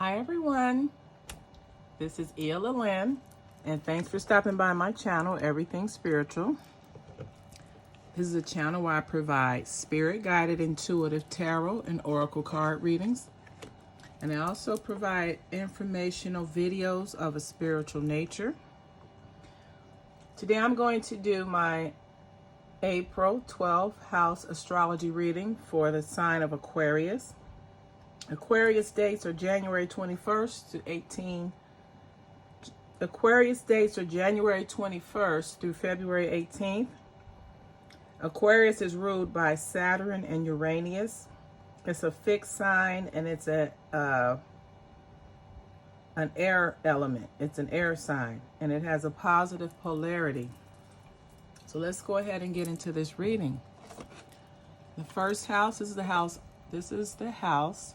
Hi everyone, this is Ella Lynn, and thanks for stopping by my channel, Everything Spiritual. This is a channel where I provide spirit-guided, intuitive tarot and oracle card readings. And I also provide informational videos of a spiritual nature. Today I'm going to do my April 12th house astrology reading for the sign of Aquarius. Aquarius dates are January 21st to 18. Aquarius dates are January 21st through February 18th. Aquarius is ruled by Saturn and Uranus. It's a fixed sign and it's an air element. It's an air sign and it has a positive polarity. So let's go ahead and get into this reading. The first house is the house. This is the house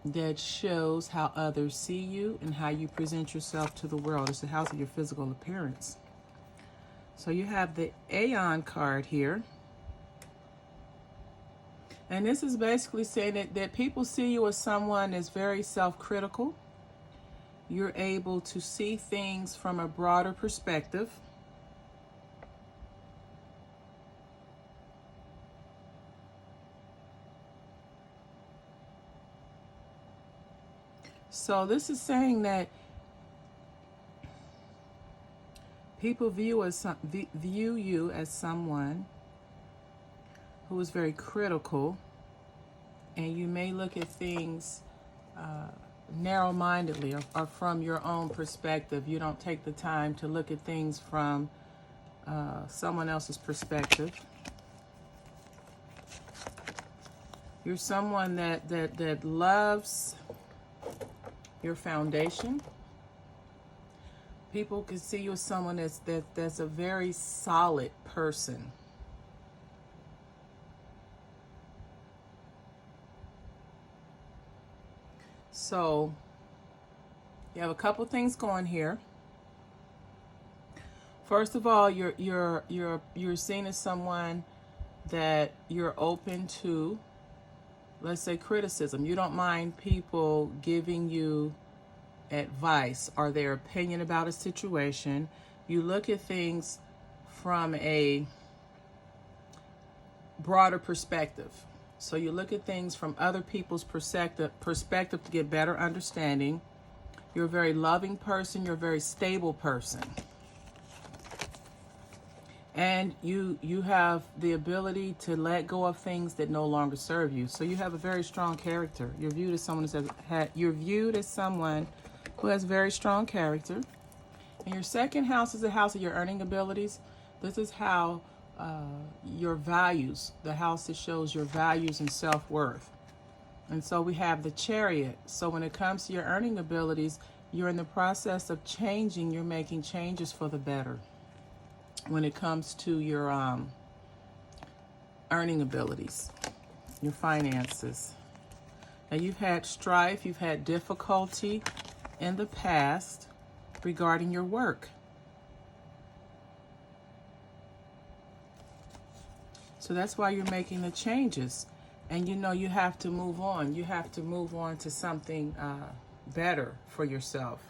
that shows how others see you and how you present yourself to the world. It's the house of your physical appearance. So you have the Aeon card here. And this is basically saying that people see you as someone that's very self-critical. You're able to see things from a broader perspective. So this is saying that people view you as someone who is very critical, and you may look at things narrow-mindedly or from your own perspective. You don't take the time to look at things from someone else's perspective. You're someone that loves your foundation. People can see you as someone that's a very solid person. So you have a couple things going here. First of all, you're seen as someone that you're open to, let's say, criticism. You don't mind people giving you advice or their opinion about a situation. You look at things from a broader perspective. So you look at things from other people's perspective to get better understanding. You're a very loving person. You're a very stable person. And you have the ability to let go of things that no longer serve you. So you have a very strong character. You're viewed as someone who has very strong character. And your second house is the house of your earning abilities. This is how your values, the house that shows your values and self-worth. And so we have the Chariot. So when it comes to your earning abilities, you're in the process of changing. You're making changes for the better when it comes to your earning abilities, your finances. Now you've had strife, you've had difficulty in the past regarding your work. So that's why you're making the changes. And you know you have to move on. You have to move on to something better for yourself.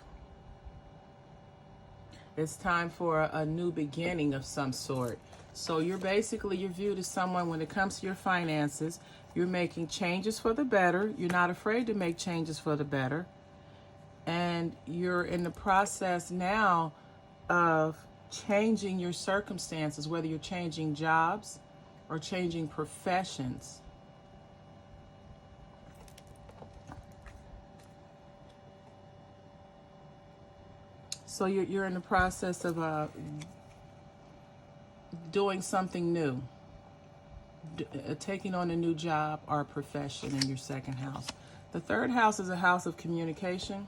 It's time for a new beginning of some sort. So you're viewed as someone, when it comes to your finances, you're making changes for the better. You're not afraid to make changes for the better. And you're in the process now of changing your circumstances, whether you're changing jobs or changing professions. So you're in the process of doing something new, taking on a new job or a profession in your second house. The third house is a house of communication.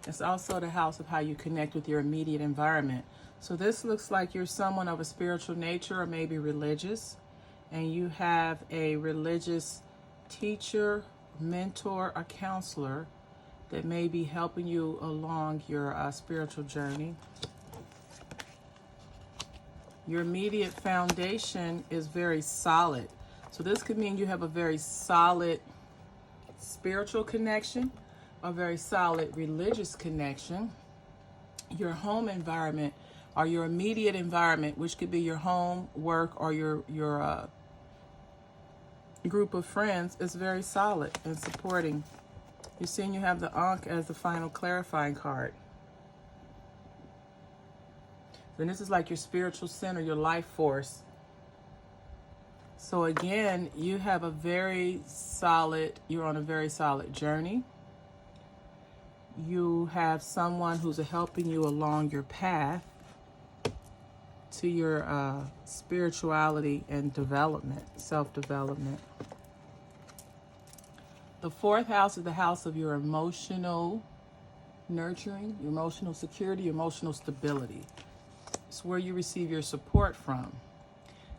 It's also the house of how you connect with your immediate environment. So this looks like you're someone of a spiritual nature or maybe religious, and you have a religious teacher, mentor, or counselor that may be helping you along your spiritual journey. Your immediate foundation is very solid. So this could mean you have a very solid spiritual connection, a very solid religious connection, your home environment or your immediate environment, which could be your home, work, or your group of friends, is very solid and supporting. You're seeing you have the Ankh as the final clarifying card. Then this is like your spiritual center, your life force. So again, you have a very solid, you're on a very solid journey. You have someone who's helping you along your path to your spirituality and development, self-development. The fourth house is the house of your emotional nurturing, your emotional security, your emotional stability. It's where you receive your support from.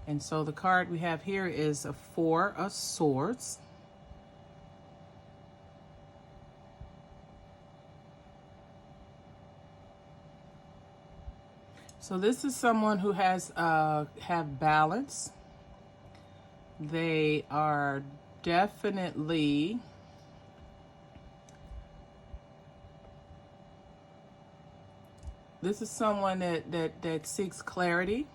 And so the card we have here is a Four of Swords. So this is someone who has have balance. They are definitely this is someone that seeks clarity.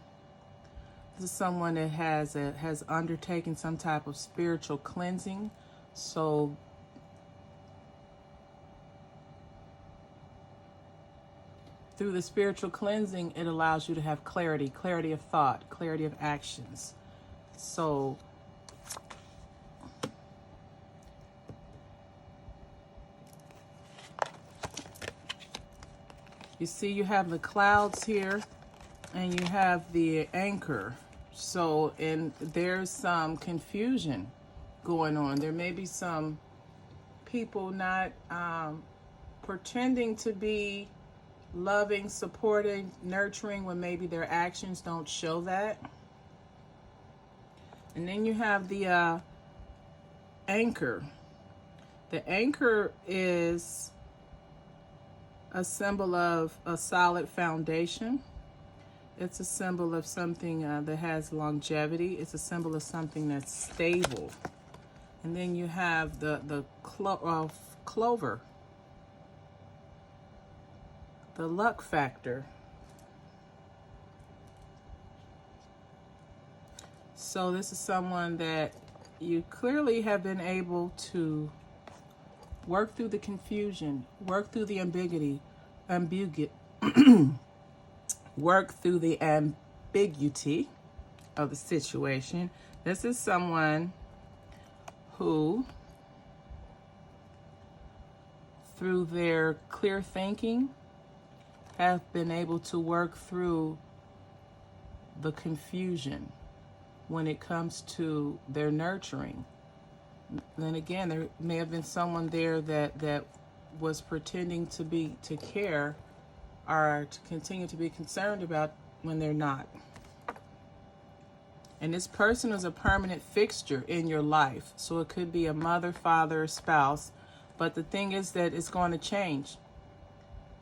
This is someone that has undertaken some type of spiritual cleansing. So through the spiritual cleansing, it allows you to have clarity of thought, clarity of actions. So you see you have the clouds here and you have the anchor. So, and there's some confusion going on. There may be some people not pretending to be loving, supporting, nurturing when maybe their actions don't show that. And then you have the anchor. The anchor is a symbol of a solid foundation. It's a symbol of something that has longevity. It's a symbol of something that's stable. And then you have the clover, the luck factor. So this is someone that you clearly have been able to work through the confusion, work through the work through the ambiguity of the situation. This is someone who, through their clear thinking, have been able to work through the confusion when it comes to their nurturing. Then again, there may have been someone there that was pretending to care or to continue to be concerned about when they're not. And this person is a permanent fixture in your life. So it could be a mother, father, spouse. But the thing is that it's going to change.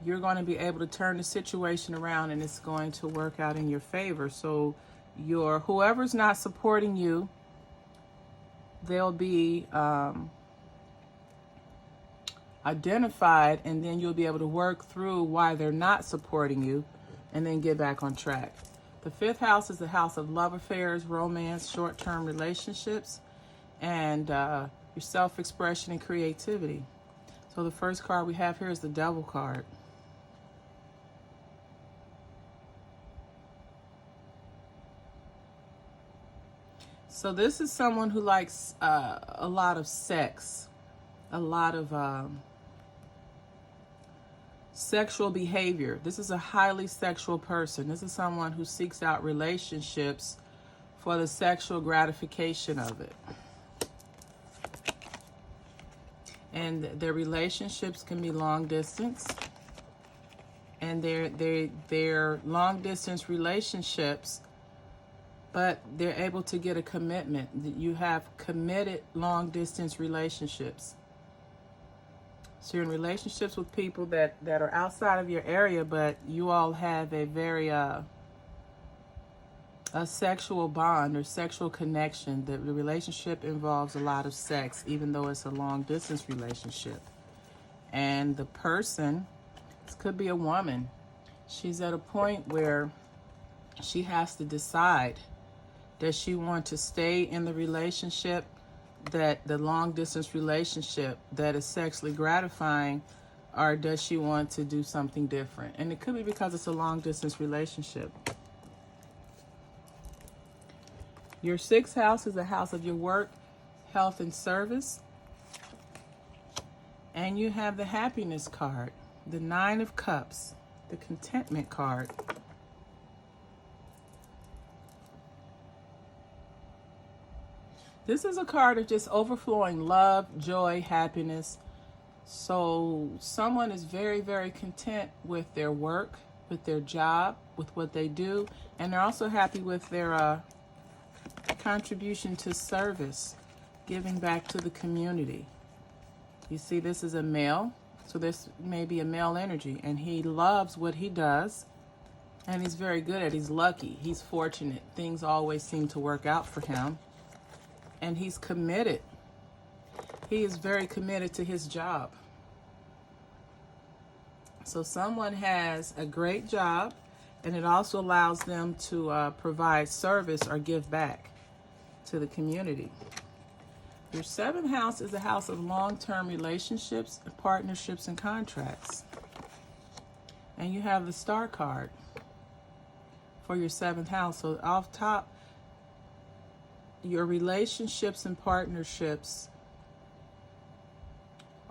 You're going to be able to turn the situation around and it's going to work out in your favor. So whoever's not supporting you, they'll be identified, and then you'll be able to work through why they're not supporting you and then get back on track. The fifth house is the house of love affairs, romance, short-term relationships, and your self-expression and creativity. So the first card we have here is the Devil card. So this is someone who likes a lot of sex, a lot of sexual behavior. This is a highly sexual person. This is someone who seeks out relationships for the sexual gratification of it. And their relationships can be long distance. And they're long distance relationships, but they're able to get a commitment. You have committed long distance relationships. So you're in relationships with people that are outside of your area, but you all have a very a sexual bond or sexual connection. The relationship involves a lot of sex, even though it's a long distance relationship. And the person, this could be a woman, she's at a point where she has to decide, does she want to stay in the relationship, that the long distance relationship that is sexually gratifying, or does she want to do something different? And it could be because it's a long distance relationship. Your 6th house is the house of your work, health, and service. And you have the happiness card, the 9 of Cups, the contentment card. This is a card of just overflowing love, joy, happiness. So someone is very, very content with their work, with their job, with what they do. And they're also happy with their contribution to service, giving back to the community. You see, this is a male, so this may be a male energy, and he loves what he does, and he's very good at it. He's lucky, he's fortunate. Things always seem to work out for him, and he's committed. He is very committed to his job. So someone has a great job, and it also allows them to provide service or give back to the community. Your 7th house is a house of long-term relationships, partnerships, and contracts. And you have the Star card for your 7th house. So off top, your relationships and partnerships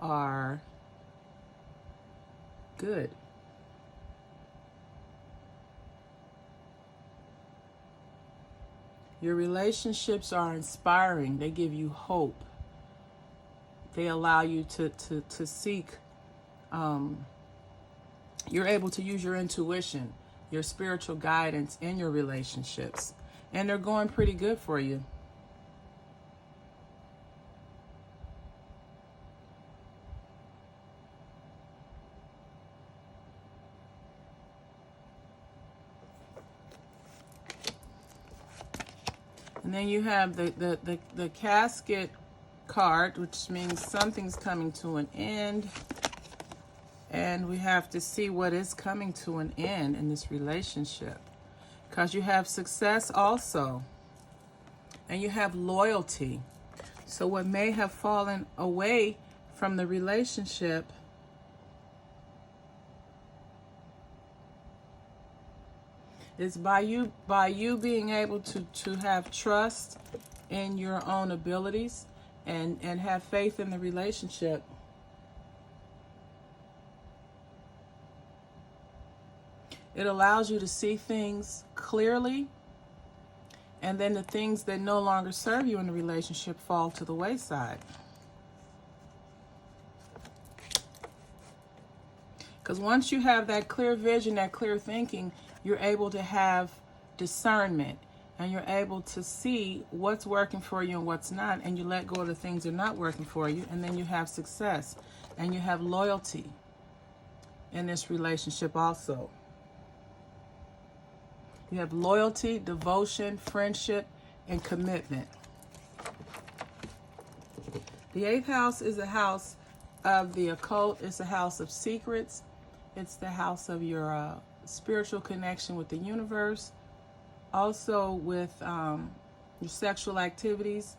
are good. Your relationships are inspiring. They give you hope. They allow you to seek. You're able to use your intuition, your spiritual guidance in your relationships. And they're going pretty good for you. And then you have the casket card, which means something's coming to an end. And we have to see what is coming to an end in this relationship. Because you have success also. And you have loyalty. So what may have fallen away from the relationship is by you being able to have trust in your own abilities and have faith in the relationship. It allows you to see things clearly, and then the things that no longer serve you in the relationship fall to the wayside. Because once you have that clear vision, that clear thinking, you're able to have discernment, and you're able to see what's working for you and what's not, and you let go of the things that are not working for you, and then you have success, and you have loyalty in this relationship also. You have loyalty, devotion, friendship, and commitment. The 8th house is a house of the occult. It's a house of secrets. It's the house of your spiritual connection with the universe. Also with your sexual activities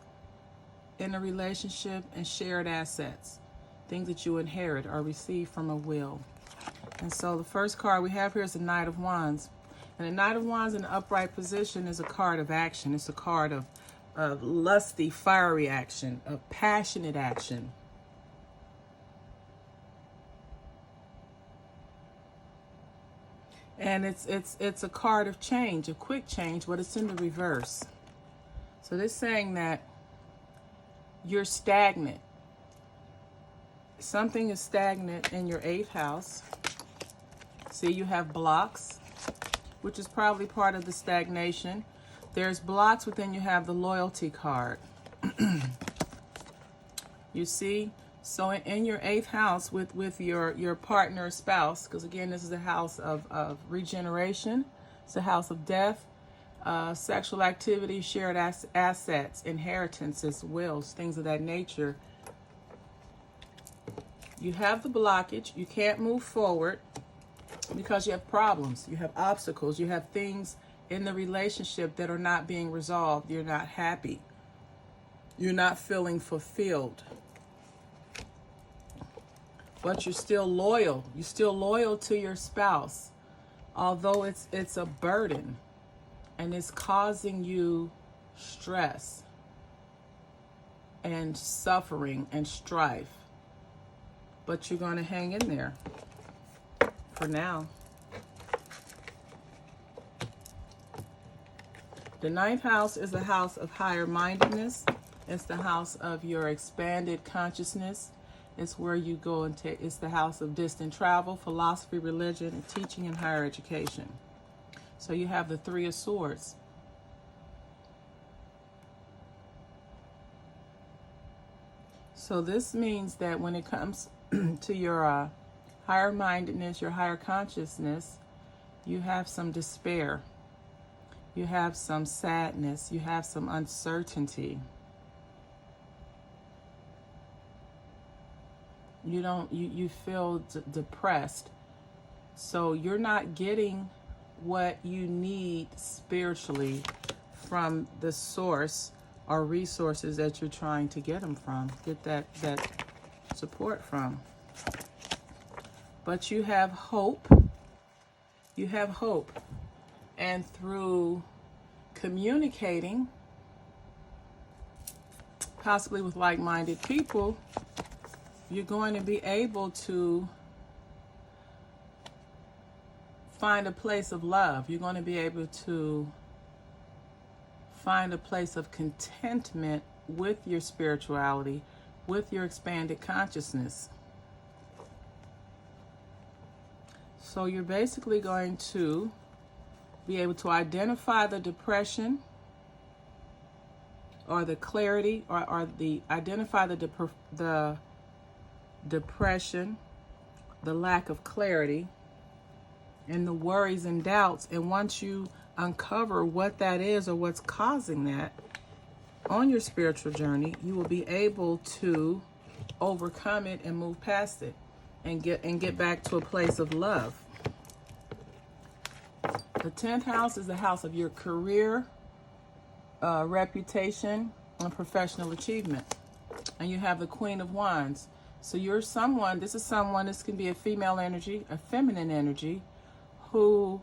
in a relationship, and shared assets. Things that you inherit or receive from a will. And so the first card we have here is the Knight of Wands. And the Knight of Wands in the upright position is a card of action. It's a card of lusty, fiery action, of passionate action. And it's a card of change, a quick change, but it's in the reverse. So this is saying that you're stagnant. Something is stagnant in your 8th house. See, you have blocks, which is probably part of the stagnation. There's blocks, but then you have the loyalty card. You see? So in your 8th house with your partner or spouse, because again, this is a house of regeneration. It's a house of death. sexual activity, shared assets, inheritances, wills, things of that nature. You have the blockage. You can't move forward because you have problems. You have obstacles. You have things in the relationship that are not being resolved. You're not happy. You're not feeling fulfilled. But you're still loyal. You're still loyal to your spouse. Although it's a burden and it's causing you stress and suffering and strife. But you're going to hang in there for now. The 9th house is the house of higher mindedness. It's the house of your expanded consciousness. It's where you go and take, it's the house of distant travel, philosophy, religion, and teaching and higher education. So you have the 3 of Swords. So this means that when it comes to your higher mindedness, your higher consciousness, you have some despair. You have some sadness. You have some uncertainty. You feel depressed. So you're not getting what you need spiritually from the source or resources that you're trying to get them from, get that support from. But you have hope. You have hope. And through communicating, possibly with like-minded people, you're going to be able to find a place of love. You're going to be able to find a place of contentment with your spirituality, with your expanded consciousness. So you're basically going to be able to identify the depression or the clarity or identify the depression, the lack of clarity, and the worries and doubts. And once you uncover what that is or what's causing that on your spiritual journey, you will be able to overcome it and move past it and get back to a place of love. The 10th house is the house of your career, reputation, and professional achievement. And you have the Queen of Wands. So you're someone, this can be a female energy, a feminine energy, who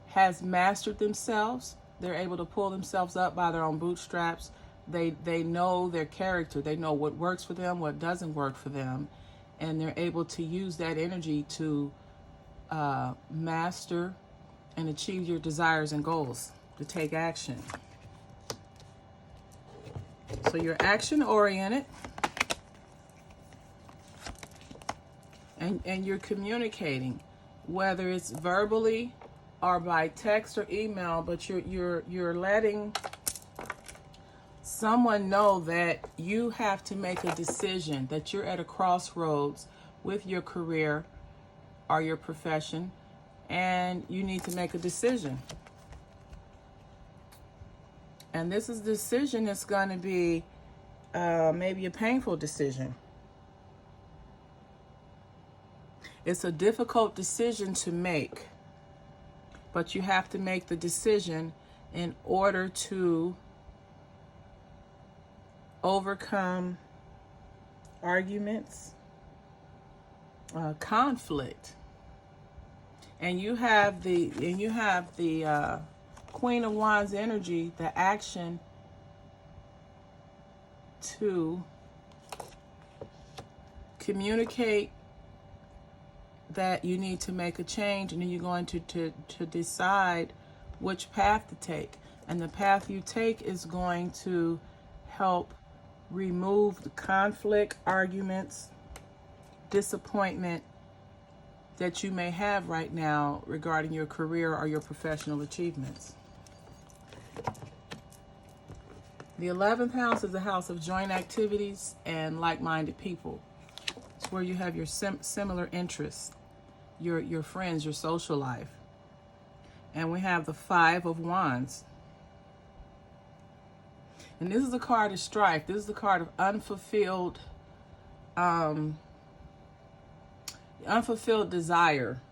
has mastered themselves. They're able to pull themselves up by their own bootstraps. They know their character. They know what works for them, what doesn't work for them. And they're able to use that energy to master and achieve your desires and goals, to take action. So you're action oriented and you're communicating, whether it's verbally or by text or email, but you're letting someone know that you have to make a decision, that you're at a crossroads with your career or your profession, and you need to make a decision. And this is a decision that's going to be maybe a painful decision. It's a difficult decision to make, but you have to make the decision in order to overcome arguments, conflict. And you have the Queen of Wands energy, the action to communicate that you need to make a change, and then you're going to decide which path to take. And the path you take is going to help remove the conflict, arguments, disappointment that you may have right now regarding your career or your professional achievements. The 11th house is the house of joint activities and like-minded people. It's where you have your similar interests, your friends, your social life. And we have the 5 of Wands. And this is a card of strife. This is the card of unfulfilled desire.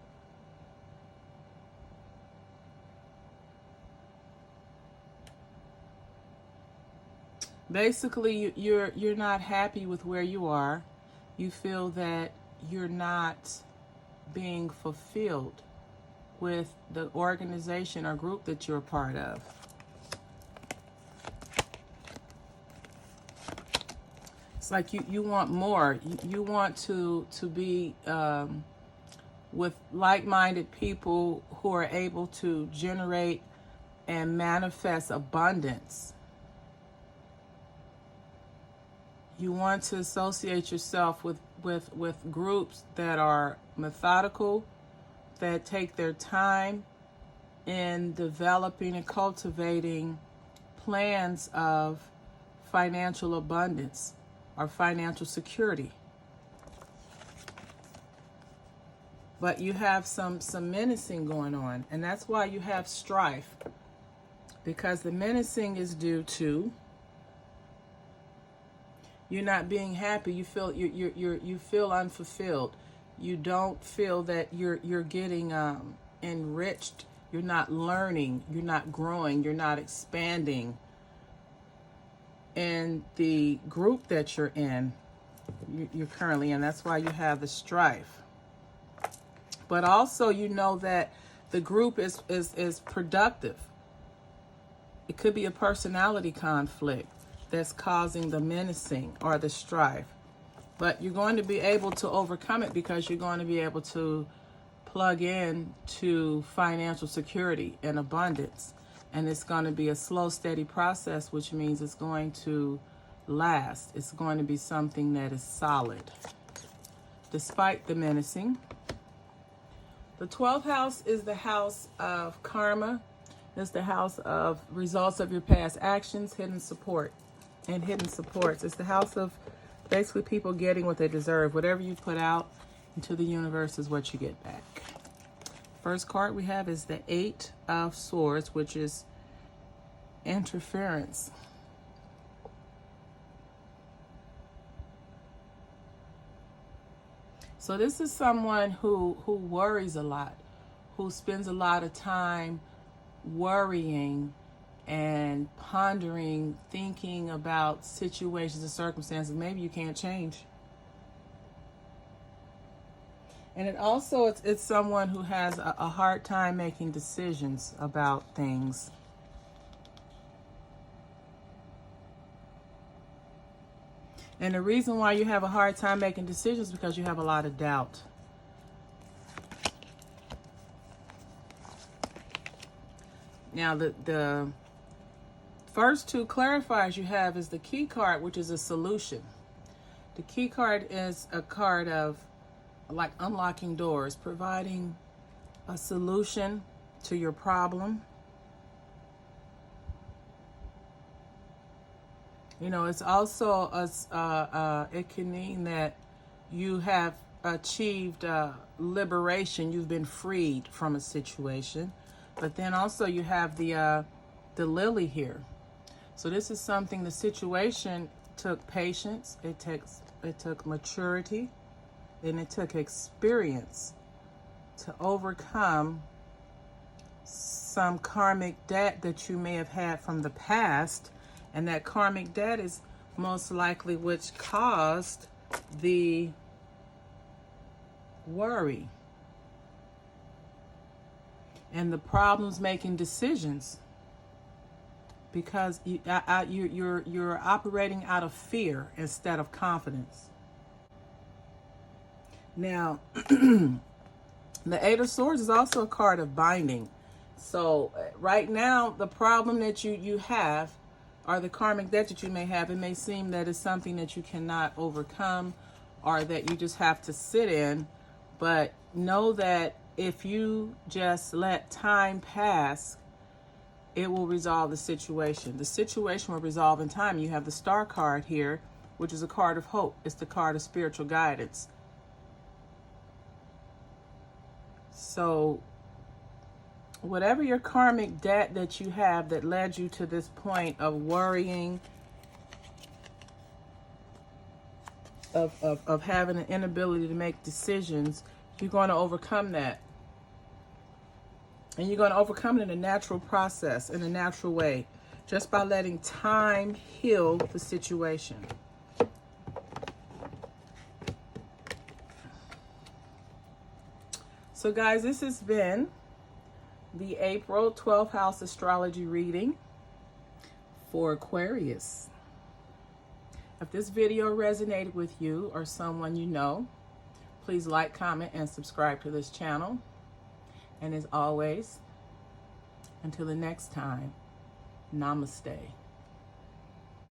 Basically, you're not happy with where you are. You feel that you're not being fulfilled with the organization or group that you're a part of. It's like you want more. You want to be with like-minded people who are able to generate and manifest abundance. You want to associate yourself with groups that are methodical, that take their time in developing and cultivating plans of financial abundance or financial security. But you have some menacing going on, and that's why you have strife, because the menacing is due to you're not being happy. You feel you feel unfulfilled. You don't feel that you're getting enriched. You're not learning. You're not growing. You're not expanding in the group that you're in. You're currently in. That's why you have the strife. But also, you know that the group is productive. It could be a personality conflict that's causing the menacing or the strife. But you're going to be able to overcome it because you're going to be able to plug in to financial security and abundance. And it's going to be a slow, steady process, which means it's going to last. It's going to be something that is solid, despite the menacing. The 12th house is the house of karma. It's the house of results of your past actions, hidden support, and hidden supports. It's the house of basically people getting what they deserve. Whatever you put out into the universe is what you get back. First card we have is the 8 of Swords, which is interference. So this is someone who worries a lot, who spends a lot of time worrying and pondering, thinking about situations and circumstances maybe you can't change. And it also, it's someone who has a hard time making decisions about things. And the reason why you have a hard time making decisions is because you have a lot of doubt. Now, the first two clarifiers you have is the key card, which is a solution. The key card is a card of like unlocking doors, providing a solution to your problem. You know, it's also it can mean that you have achieved liberation. You've been freed from a situation, but then also you have the lily here. So this is something. The situation took patience. It took maturity, and it took experience to overcome some karmic debt that you may have had from the past. And that karmic debt is most likely which caused the worry and the problems making decisions, because you're operating out of fear instead of confidence. Now, the 8 of Swords is also a card of binding. So right now, the problem that you have, or the karmic debt that you may have, it may seem that it's something that you cannot overcome or that you just have to sit in. But know that if you just let time pass, it will resolve the situation. The situation will resolve in time. You have the Star card here, which is a card of hope. It's the card of spiritual guidance. So whatever your karmic debt that you have that led you to this point of worrying of having an inability to make decisions, you're going to overcome that. And you're going to overcome it in a natural process, in a natural way, just by letting time heal the situation. So guys, this has been the April 12th house astrology reading for Aquarius. If this video resonated with you or someone you know, please like, comment, and subscribe to this channel. And as always, until the next time, namaste.